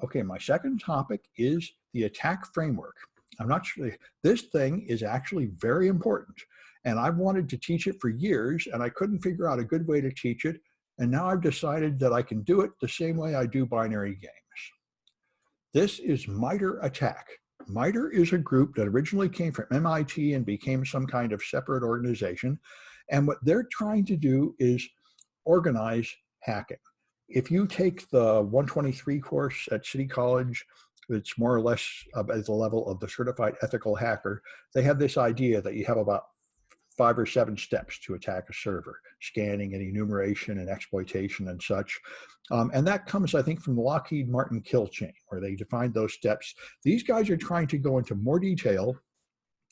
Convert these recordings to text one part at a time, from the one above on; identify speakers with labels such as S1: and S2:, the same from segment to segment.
S1: Okay, my second topic is the attack framework. I'm not sure, this thing is actually very important. And I've wanted to teach it for years, and I couldn't figure out a good way to teach it. And now I've decided that I can do it the same way I do binary games. This is Mitre Att&Ck. Mitre is a group that originally came from MIT and became some kind of separate organization. And what they're trying to do is organize hacking. If you take the 123 course at City College, it's more or less at the level of the certified ethical hacker. They have this idea that you have about 5 or 7 steps to attack a server: scanning and enumeration and exploitation and such. And that comes, I think, from the Lockheed Martin kill chain, where they defined those steps. These guys are trying to go into more detail.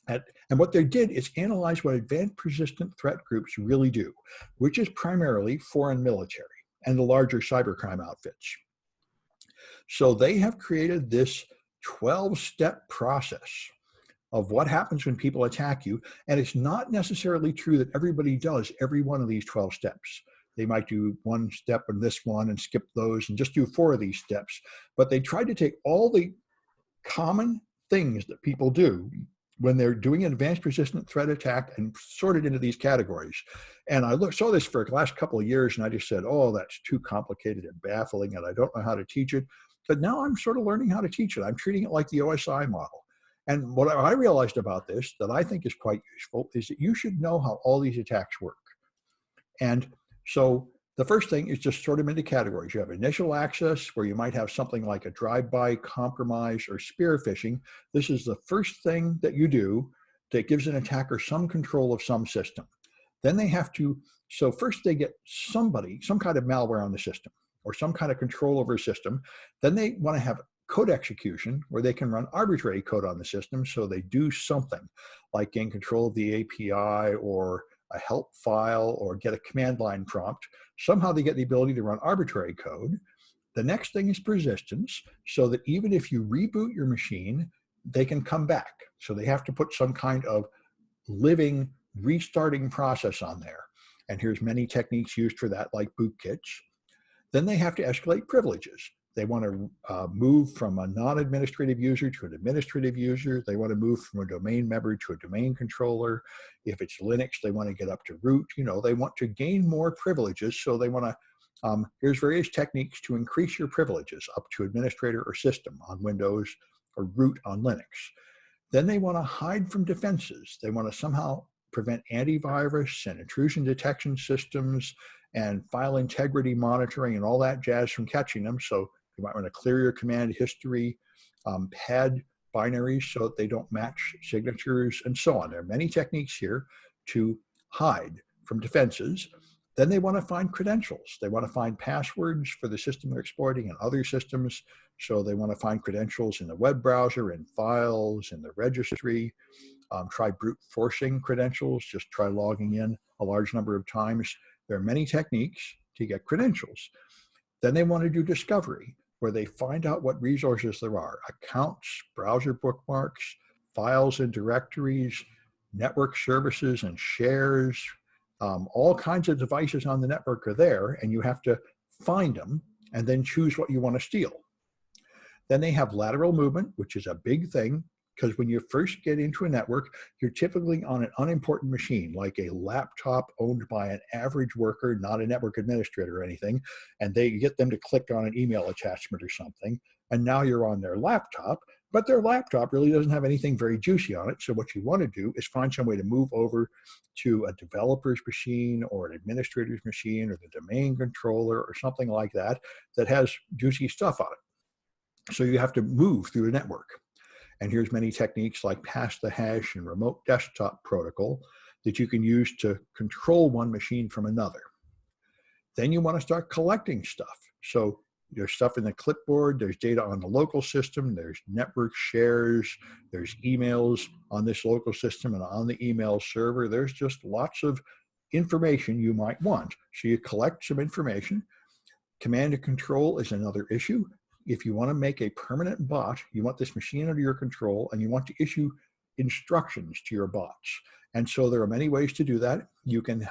S1: And what they did is analyze what advanced persistent threat groups really do, which is primarily foreign military and the larger cybercrime outfits. So they have created this 12-step process of what happens when people attack you. And it's not necessarily true that everybody does every one of these 12 steps. They might do one step in this one and skip those and just do 4 of these steps. But they try to take all the common things that people do when they're doing an advanced persistent threat attack and sort it into these categories. And I saw this for the last couple of years, and I just said, oh, that's too complicated and baffling, and I don't know how to teach it. But now I'm sort of learning how to teach it. I'm treating it like the OSI model. And what I realized about this that I think is quite useful is that you should know how all these attacks work. And so the first thing is just sort them into categories. You have initial access, where you might have something like a drive-by, compromise, or spear phishing. This is the first thing that you do that gives an attacker some control of some system. Then they have to, so first they get some kind of malware on the system or some kind of control over a system. Then they want to have code execution, where they can run arbitrary code on the system. So they do something like gain control of the API or a help file or get a command line prompt. Somehow they get the ability to run arbitrary code. The next thing is persistence, so that even if you reboot your machine, they can come back. So they have to put some kind of living restarting process on there. And here's many techniques used for that, like bootkits. Then they have to escalate privileges. They want to move from a non-administrative user to an administrative user. They want to move from a domain member to a domain controller. If it's Linux, they want to get up to root. You know, they want to gain more privileges. So they want to, here's various techniques to increase your privileges up to administrator or system on Windows or root on Linux. Then they want to hide from defenses. They want to somehow prevent antivirus and intrusion detection systems and file integrity monitoring and all that jazz from catching them. So you might want to clear your command history, pad binaries so that they don't match signatures, and so on. There are many techniques here to hide from defenses. Then they want to find credentials. They want to find passwords for the system they're exploiting and other systems. So they want to find credentials in the web browser, in files, in the registry. Try brute forcing credentials. Just try logging in a large number of times. There are many techniques to get credentials. Then they want to do discovery, where they find out what resources there are: accounts, browser bookmarks, files and directories, network services and shares. All kinds of devices on the network are there, and you have to find them and then choose what you want to steal. Then they have lateral movement, which is a big thing, because when you first get into a network, you're typically on an unimportant machine, like a laptop owned by an average worker, not a network administrator or anything, and they get them to click on an email attachment or something, and now you're on their laptop, but their laptop really doesn't have anything very juicy on it. So what you want to do is find some way to move over to a developer's machine or an administrator's machine or the domain controller or something like that that has juicy stuff on it. So you have to move through the network. And here's many techniques like pass the hash and remote desktop protocol that you can use to control one machine from another. Then you want to start collecting stuff. So there's stuff in the clipboard, there's data on the local system, there's network shares, there's emails on this local system and on the email server. There's just lots of information you might want. So you collect some information. Command and control is another issue. If you want to make a permanent bot, you want this machine under your control, and you want to issue instructions to your bots. And so there are many ways to do that. You can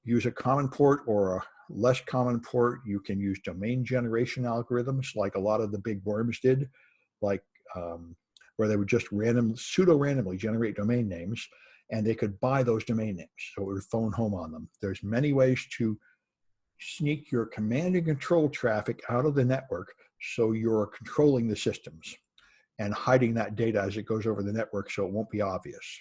S1: use a common port or less common port. You can use domain generation algorithms like a lot of the big worms did, like where they would just pseudo-randomly generate domain names, and they could buy those domain names, so it would phone home on them. There's many ways to sneak your command and control traffic out of the network so you're controlling the systems and hiding that data as it goes over the network so it won't be obvious.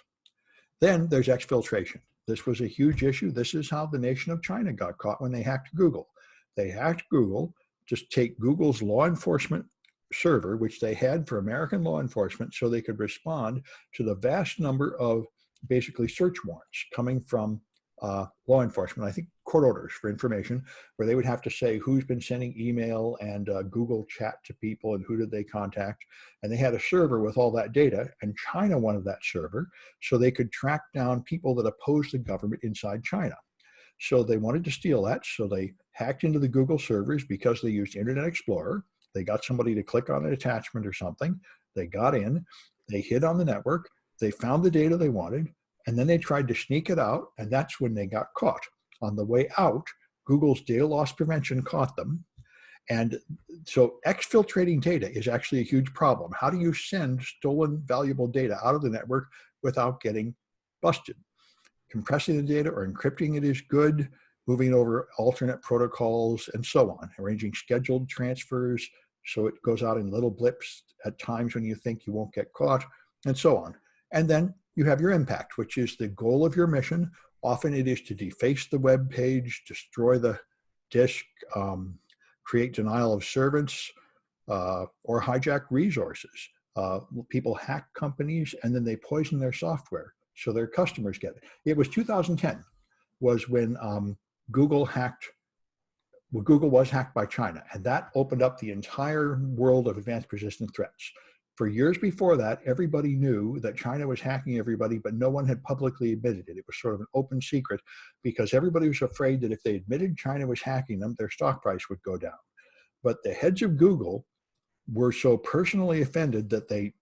S1: Then there's exfiltration. This was a huge issue. This is how the nation of China got caught when they hacked Google. They hacked Google to take Google's law enforcement server, which they had for American law enforcement, so they could respond to the vast number of basically search warrants coming from law enforcement, I think court orders for information, where they would have to say who's been sending email and Google chat to people and who did they contact. And they had a server with all that data, and China wanted that server so they could track down people that opposed the government inside China. So they wanted to steal that, so they hacked into the Google servers because they used Internet Explorer. They got somebody to click on an attachment or something. They got in, they hid on the network, they found the data they wanted, and then they tried to sneak it out, and that's when they got caught. On the way out, Google's data loss prevention caught them. And so exfiltrating data is actually a huge problem. How do you send stolen valuable data out of the network without getting busted? Compressing the data or encrypting it is good, moving over alternate protocols and so on, arranging scheduled transfers so it goes out in little blips at times when you think you won't get caught, and so on. And then you have your impact, which is the goal of your mission. Often it is to deface the web page, destroy the disk, create denial of service, or hijack resources. People hack companies and then they poison their software so their customers get it. It was 2010 was when Google was hacked by China, and that opened up the entire world of advanced persistent threats. For years before that, everybody knew that China was hacking everybody, but no one had publicly admitted it. It was sort of an open secret because everybody was afraid that if they admitted China was hacking them, their stock price would go down. But the heads of Google were so personally offended that they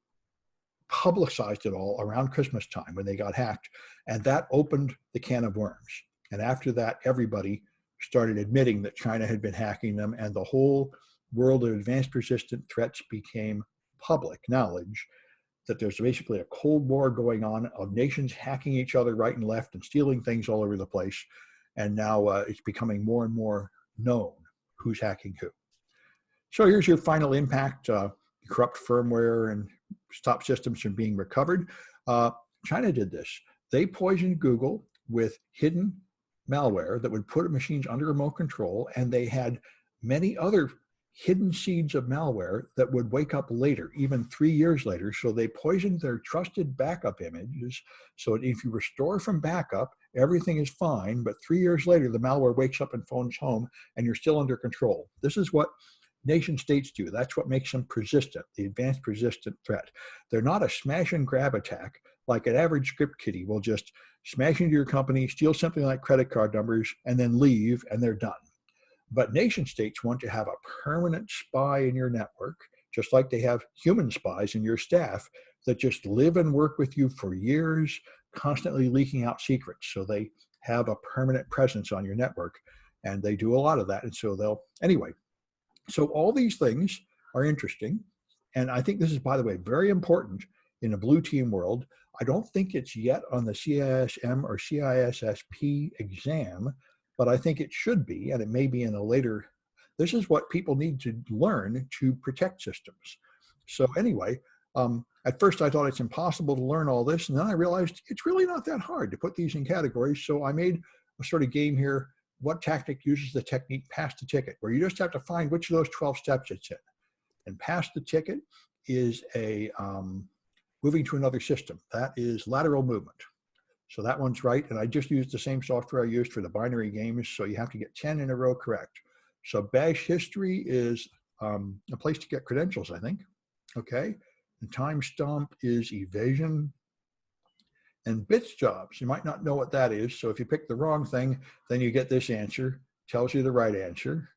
S1: publicized it all around Christmas time when they got hacked, and that opened the can of worms. And after that, everybody started admitting that China had been hacking them, and the whole world of advanced persistent threats became public knowledge that there's basically a Cold War going on of nations hacking each other right and left and stealing things all over the place. And now it's becoming more and more known who's hacking who. So here's your final impact, corrupt firmware and stop systems from being recovered. China did this. They poisoned Google with hidden malware that would put machines under remote control, and they had many other hidden seeds of malware that would wake up later, even 3 years later. So they poisoned their trusted backup images. So if you restore from backup, everything is fine, but 3 years later, the malware wakes up and phones home and you're still under control. This is what nation states do. That's what makes them persistent, the advanced persistent threat. They're not a smash and grab attack like an average script kiddie will just smash into your company, steal something like credit card numbers, and then leave, and they're done. But nation states want to have a permanent spy in your network, just like they have human spies in your staff that just live and work with you for years, constantly leaking out secrets. So they have a permanent presence on your network, and they do a lot of that. And so anyway, so all these things are interesting. And I think this is, by the way, very important in the blue team world. I don't think it's yet on the CISM or CISSP exam, but I think it should be, and it may be in a later. This is what people need to learn to protect systems. So anyway, at first I thought it's impossible to learn all this, and then I realized it's really not that hard to put these in categories. So I made a sort of game here. What tactic uses the technique pass the ticket, where you just have to find which of those 12 steps it's in. And pass the ticket is a moving to another system. That is lateral movement. So that one's right. And I just used the same software I used for the binary games. So you have to get 10 in a row correct. So bash history is a place to get credentials, I think. Okay. And time stomp is evasion. And bits jobs, you might not know what that is. So if you pick the wrong thing, then you get this answer, tells you the right answer.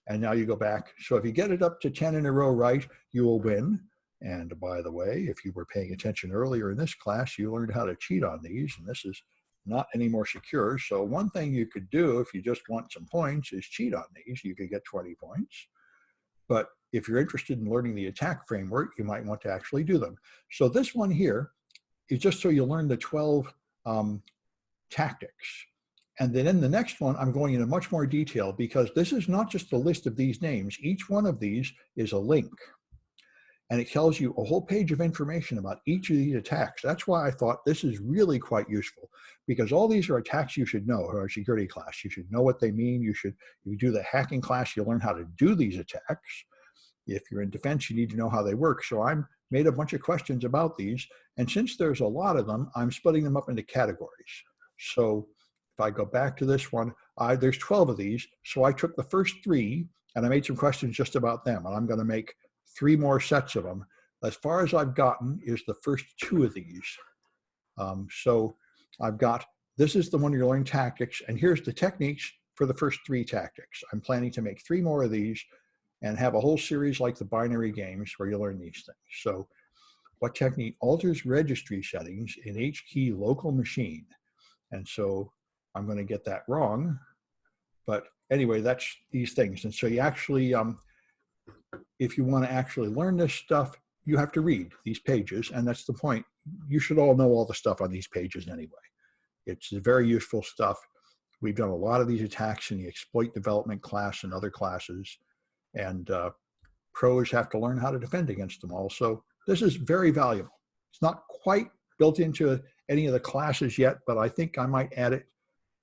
S1: And now you go back. So if you get it up to 10 in a row right, you will win. And by the way, if you were paying attention earlier in this class, you learned how to cheat on these. And this is not any more secure. So one thing you could do if you just want some points is cheat on these. You could get 20 points. But if you're interested in learning the attack framework, you might want to actually do them. So this one here is just so you learn the 12 tactics. And then in the next one, I'm going into much more detail because this is not just a list of these names. Each one of these is a link. And it tells you a whole page of information about each of these attacks. That's why I thought this is really quite useful, because all these are attacks you should know, or a security class. You should know what they mean. If you do the hacking class, you'll learn how to do these attacks. If you're in defense, you need to know how they work. So I made a bunch of questions about these. And since there's a lot of them, I'm splitting them up into categories. So if I go back to this one, there's 12 of these. So I took the first 3 and I made some questions just about them. And I'm going to make 3 more sets of them. As far as I've gotten is the first 2 of these. So I've got, this is the one you're learning tactics, and here's the techniques for the first 3 tactics. I'm planning to make 3 more of these and have a whole series like the binary games where you learn these things. So what technique alters registry settings in Att&Ck local machine? And so I'm going to get that wrong. But anyway, that's these things. And so you actually, if you want to actually learn this stuff, you have to read these pages. And that's the point. You should all know all the stuff on these pages anyway. It's very useful stuff. We've done a lot of these attacks in the exploit development class and other classes. And pros have to learn how to defend against them all. So this is very valuable. It's not quite built into any of the classes yet, but I think I might add it.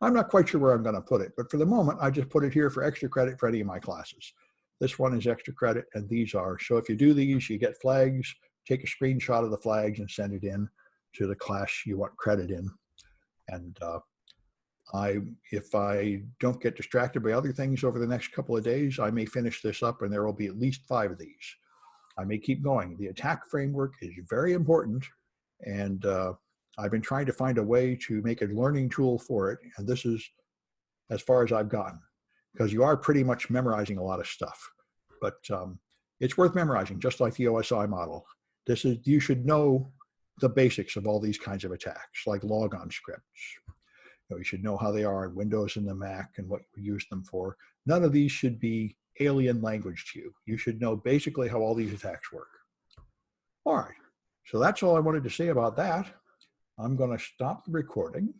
S1: I'm not quite sure where I'm going to put it, but for the moment, I just put it here for extra credit for any of my classes. This one is extra credit, and these are. So if you do these, you get flags, take a screenshot of the flags and send it in to the class you want credit in. And if I don't get distracted by other things over the next couple of days, I may finish this up and there will be at least 5 of these. I may keep going. The attack framework is very important, and I've been trying to find a way to make a learning tool for it, and this is as far as I've gotten, because you are pretty much memorizing a lot of stuff, but it's worth memorizing, just like the OSI model. You should know the basics of all these kinds of attacks, like logon scripts. You should know how they are in Windows and the Mac and what you use them for. None of these should be alien language to you. You should know basically how all these attacks work. All right, so that's all I wanted to say about that. I'm going to stop the recording.